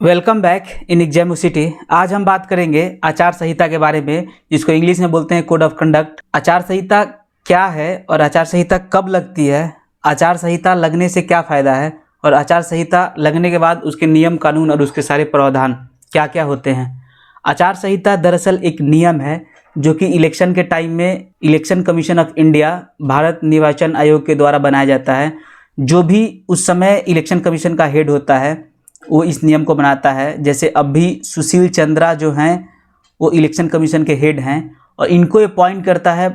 Welcome back in exam city. आज हम बात करेंगे आचार संहिता के बारे में, जिसको इंग्लिश में बोलते हैं कोड ऑफ कंडक्ट। आचार संहिता क्या है और आचार संहिता कब लगती है, आचार संहिता लगने से क्या फ़ायदा है और आचार संहिता लगने के बाद उसके नियम कानून और उसके सारे प्रावधान क्या क्या होते हैं। आचार संहिता दरअसल एक नियम है जो कि इलेक्शन के टाइम में election commission of India, Bharat निर्वाचन आयोग के द्वारा बनाया जाता है। जो भी उस समय इलेक्शन कमीशन का हेड होता है वो इस नियम को बनाता है। जैसे अभी सुशील चंद्रा जो हैं वो इलेक्शन कमीशन के हेड हैं और इनको अपॉइंट करता है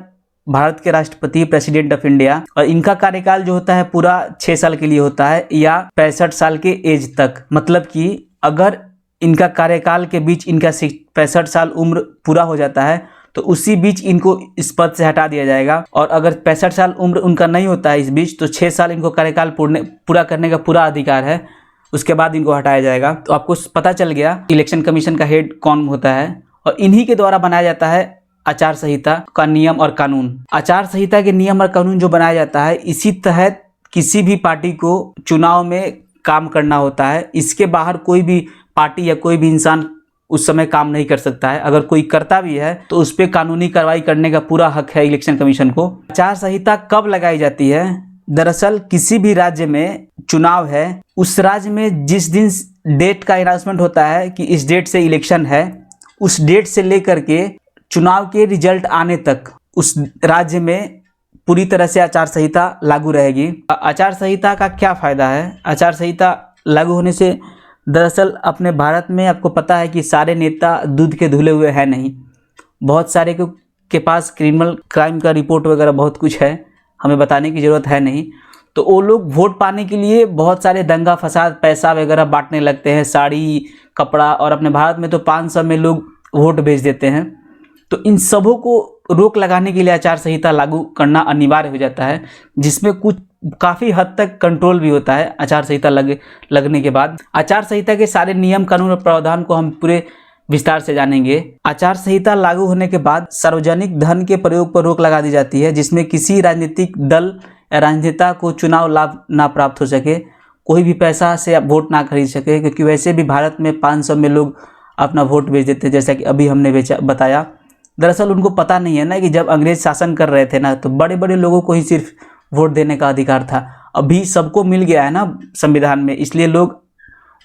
भारत के राष्ट्रपति, प्रेसिडेंट ऑफ इंडिया। और इनका कार्यकाल जो होता है पूरा 6 साल के लिए होता है या 65 साल के एज तक। मतलब कि अगर इनका कार्यकाल के बीच इनका 65 साल उम्र पूरा हो जाता है तो उसी बीच इनको इस पद से हटा दिया जाएगा। और अगर 65 साल उम्र उनका नहीं होता है इस बीच, तो 6 साल इनको कार्यकाल पूरा करने का पूरा अधिकार है, उसके बाद इनको हटाया जाएगा। तो आपको पता चल गया इलेक्शन कमीशन का हेड कौन होता है और इन्हीं के द्वारा बनाया जाता है आचार संहिता का नियम और कानून। आचार संहिता के नियम और कानून जो बनाया जाता है, इसी तहत किसी भी पार्टी को चुनाव में काम करना होता है। इसके बाहर कोई भी पार्टी या कोई भी इंसान उस समय काम नहीं कर सकता है। अगर कोई करता भी है तो उस पर कानूनी कार्रवाई करने का पूरा हक है इलेक्शन कमीशन को। आचार संहिता कब लगाई जाती है? दरअसल किसी भी राज्य में चुनाव है, उस राज्य में जिस दिन डेट का अनाउंसमेंट होता है कि इस डेट से इलेक्शन है, उस डेट से लेकर के चुनाव के रिजल्ट आने तक उस राज्य में पूरी तरह से आचार संहिता लागू रहेगी। आचार संहिता का क्या फ़ायदा है? आचार संहिता लागू होने से दरअसल अपने भारत में आपको पता है कि सारे नेता दूध के धुले हुए हैं नहीं। बहुत सारे के पास क्रिमिनल क्राइम का रिपोर्ट वगैरह बहुत कुछ है, हमें बताने की ज़रूरत है नहीं। तो वो लोग वोट पाने के लिए बहुत सारे दंगा फसाद, पैसा वगैरह बांटने लगते हैं, साड़ी कपड़ा। और अपने भारत में तो 500 में लोग वोट भेज देते हैं। तो इन सबों को रोक लगाने के लिए आचार संहिता लागू करना अनिवार्य हो जाता है, जिसमें कुछ काफ़ी हद तक कंट्रोल भी होता है आचार संहिता लगने के बाद। आचार संहिता के सारे नियम कानून और प्रावधान को हम पूरे विस्तार से जानेंगे। आचार संहिता लागू होने के बाद सार्वजनिक धन के प्रयोग पर रोक लगा दी जाती है, जिसमें किसी राजनीतिक दल या राजनेता को चुनाव लाभ ना प्राप्त हो सके, कोई भी पैसा से वोट ना खरीद सके। क्योंकि वैसे भी भारत में 500 में लोग अपना वोट बेच देते हैं, जैसा कि अभी हमने बताया। दरअसल उनको पता नहीं है ना कि जब अंग्रेज शासन कर रहे थे ना, तो बड़े बड़े लोगों को ही सिर्फ वोट देने का अधिकार था। अभी सबको मिल गया है ना संविधान में, इसलिए लोग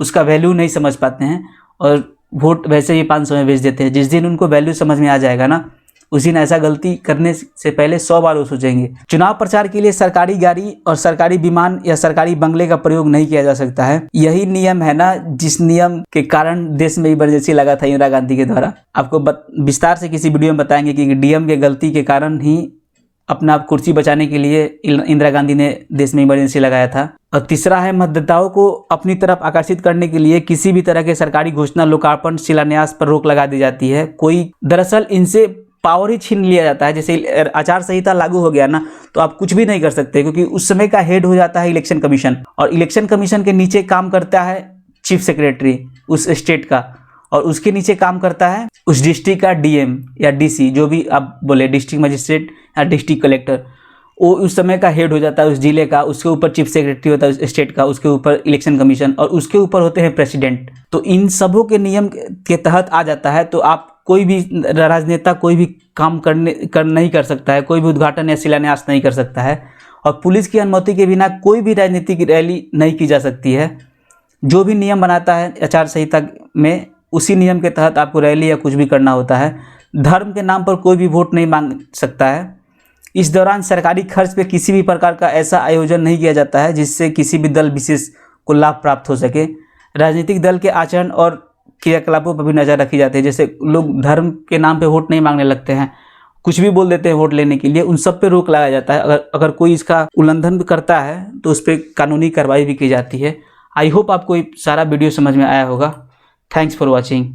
उसका वैल्यू नहीं समझ पाते हैं और वोट वैसे ही 500 में बेच देते हैं। जिस दिन उनको वैल्यू समझ में आ जाएगा ना, उस दिन ऐसा गलती करने से पहले 100 बार वो सोचेंगे। चुनाव प्रचार के लिए सरकारी गाड़ी और सरकारी विमान या सरकारी बंगले का प्रयोग नहीं किया जा सकता है। यही नियम है ना जिस नियम के कारण देश में इमरजेंसी लगा था इंदिरा गांधी के द्वारा। आपको विस्तार से किसी वीडियो में बताएंगे कि डीएम के गलती के कारण ही अपना कुर्सी बचाने के लिए इंदिरा गांधी ने देश में इमरजेंसी लगाया था। और तीसरा है, मतदाताओं को अपनी तरफ आकर्षित करने के लिए किसी भी तरह के सरकारी घोषणा, लोकार्पण, शिलान्यास पर रोक लगा दी जाती है। कोई दरअसल इनसे पावर ही छीन लिया जाता है। जैसे आचार संहिता लागू हो गया ना, तो आप कुछ भी नहीं कर सकते, क्योंकि उस समय का हेड हो जाता है इलेक्शन कमीशन। और इलेक्शन कमीशन के नीचे काम करता है चीफ सेक्रेटरी उस स्टेट का, और उसके नीचे काम करता है उस डिस्ट्रिक्ट का डीएम या डीसी, जो भी आप बोले, डिस्ट्रिक्ट मजिस्ट्रेट या डिस्ट्रिक्ट कलेक्टर। वो उस समय का हेड हो जाता है उस जिले का। उसके ऊपर चीफ सेक्रेटरी होता है उस स्टेट का, उसके ऊपर इलेक्शन कमीशन, और उसके ऊपर होते हैं प्रेसिडेंट। तो इन सबों के नियम के तहत आ जाता है। तो आप कोई भी राजनेता कोई भी काम नहीं कर सकता है, कोई भी उद्घाटन या शिलान्यास नहीं कर सकता है, और पुलिस की अनुमति के बिना कोई भी राजनीतिक रैली नहीं की जा सकती है। जो भी नियम बनाता है आचार संहिता में, उसी नियम के तहत आपको रैली या कुछ भी करना होता है। धर्म के नाम पर कोई भी वोट नहीं मांग सकता है। इस दौरान सरकारी खर्च पे किसी भी प्रकार का ऐसा आयोजन नहीं किया जाता है जिससे किसी भी दल विशेष को लाभ प्राप्त हो सके। राजनीतिक दल के आचरण और क्रियाकलापों पर भी नज़र रखी जाती है। जैसे लोग धर्म के नाम पे वोट नहीं मांगने लगते हैं, कुछ भी बोल देते हैं वोट लेने के लिए, उन सब पे रोक लगाया जाता है। अगर कोई इसका उल्लंघन भी करता है तो उस पर कानूनी कार्रवाई भी की जाती है। आई होप आपको ये सारा वीडियो समझ में आया होगा। Thanks for watching.